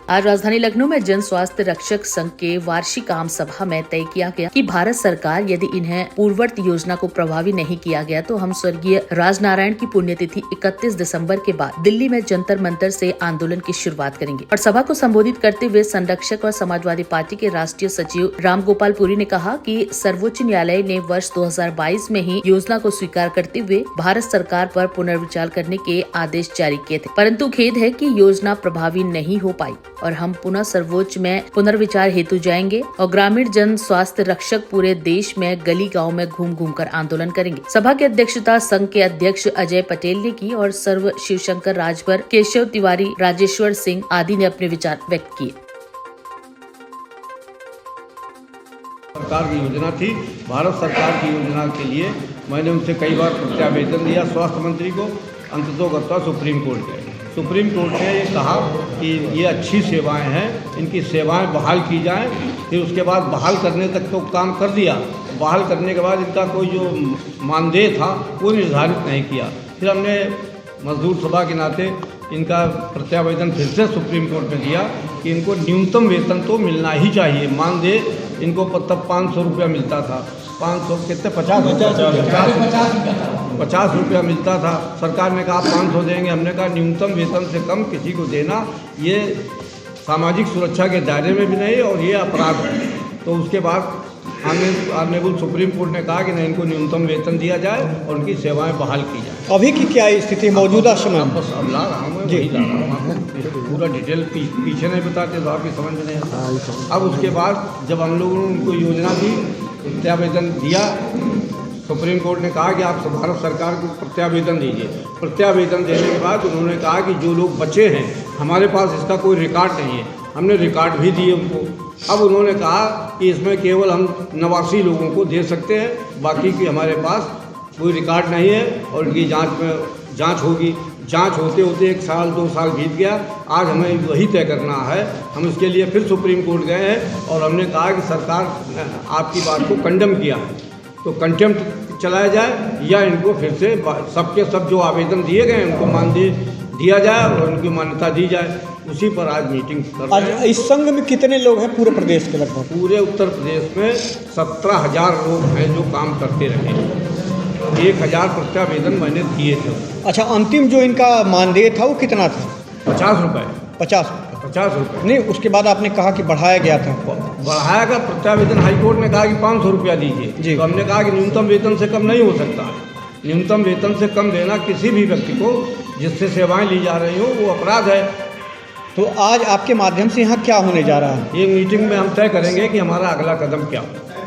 आज राजधानी लखनऊ में जन स्वास्थ्य रक्षक संघ के वार्षिक आम सभा में तय किया गया कि भारत सरकार यदि इन्हें पूर्ववर्ती योजना को प्रभावी नहीं किया गया तो हम स्वर्गीय राजनारायण की पुण्यतिथि 31 दिसंबर के बाद दिल्ली में जंतर मंतर से आंदोलन की शुरुआत करेंगे। और सभा को संबोधित करते हुए संरक्षक और समाजवादी पार्टी के राष्ट्रीय सचिव राम गोपाल पुरी ने कहा कि सर्वोच्च न्यायालय ने वर्ष 2022 में ही योजना को स्वीकार करते हुए भारत सरकार पर पुनर्विचार करने के आदेश जारी किए थे, परंतु खेद है कि योजना प्रभावी नहीं हो पाई और हम पुनः सर्वोच्च में पुनर्विचार हेतु जाएंगे और ग्रामीण जन स्वास्थ्य रक्षक पूरे देश में गली गांव में घूम घूम कर आंदोलन करेंगे। सभा की अध्यक्षता संघ के अध्यक्ष अजय पटेल ने की और सर्व शिवशंकर राजभर, केशव तिवारी, राजेश्वर सिंह आदि ने अपने विचार व्यक्त किए। सरकार की योजना थी, भारत सरकार की योजना के लिए मैंने उनसे कई बार प्रत्यावेदन दिया स्वास्थ्य मंत्री को। अंततोगत्वा सुप्रीम कोर्ट गए। सुप्रीम कोर्ट ने ये कहा कि ये अच्छी सेवाएं हैं, इनकी सेवाएं बहाल की जाएं। फिर उसके बाद बहाल करने तक तो काम कर दिया। बहाल करने के बाद इनका कोई जो मानदेय था वो निर्धारित नहीं किया। फिर हमने मजदूर सभा के नाते इनका प्रत्यावेदन फिर से सुप्रीम कोर्ट में दिया कि इनको न्यूनतम वेतन तो मिलना ही चाहिए। मानदेय इनको तब 500 रुपया मिलता था। 500 कितने 50 रुपया मिलता था। सरकार ने कहा 500 देंगे। हमने कहा न्यूनतम वेतन से कम किसी को देना ये सामाजिक सुरक्षा के दायरे में भी नहीं और ये अपराध है। तो उसके बाद ऑनरेबल सुप्रीम कोर्ट ने कहा कि नहीं, इनको न्यूनतम वेतन दिया जाए और उनकी सेवाएं बहाल की जाए। अभी की क्या स्थिति मौजूदा समय में? बस अब ला रहा हूँ मैं, वही ला रहा हूँ। पूरा डिटेल पीछे नहीं बताते तो आपकी समझ में नहीं आता। अब उसके बाद जब हम लोगों ने उनको योजना दी, प्रत्यावेदन दिया, सुप्रीम कोर्ट ने कहा कि आप भारत सरकार को प्रत्यावेदन दीजिए। प्रत्यावेदन देने के बाद उन्होंने कहा कि जो लोग बचे हैं हमारे पास इसका कोई रिकॉर्ड नहीं है। हमने रिकॉर्ड भी दिए उनको। अब उन्होंने कहा कि इसमें केवल हम 89 लोगों को दे सकते हैं, बाकी की हमारे पास कोई रिकॉर्ड नहीं है और इनकी जांच होगी। जांच होते होते 1 साल 2 साल बीत गया। आज हमें वही तय करना है। हम इसके लिए फिर सुप्रीम कोर्ट गए हैं और हमने कहा कि सरकार आपकी बात को कंडेम किया है तो कंटेम्प्ट चलाया जाए या इनको फिर से सबके सब जो आवेदन दिए गए हैं उनको मानदेय दिया जाए और उनकी मान्यता दी जाए। उसी पर आज मीटिंग कर रहे हैं। इस संघ में कितने लोग हैं पूरे प्रदेश के? लगभग पूरे उत्तर प्रदेश में 17,000 लोग हैं जो काम करते रहे। 1,000 प्रत्यावेदन मैंने दिए थे। अच्छा, अंतिम जो इनका मानदेय था वो कितना था? 50 रुपये। 50 रुपये नहीं, उसके बाद आपने कहा कि बढ़ाया गया था। बढ़ाया गया। प्रत्यावेदन हाईकोर्ट ने कहा कि 500 रुपया दीजिए। तो हमने कहा कि न्यूनतम वेतन से कम नहीं हो सकता। न्यूनतम वेतन से कम देना किसी भी व्यक्ति को जिससे सेवाएं ली जा रही हो वो अपराध है। तो आज आपके माध्यम से यहाँ क्या होने जा रहा है? ये मीटिंग में हम तय करेंगे कि हमारा अगला कदम क्या हो।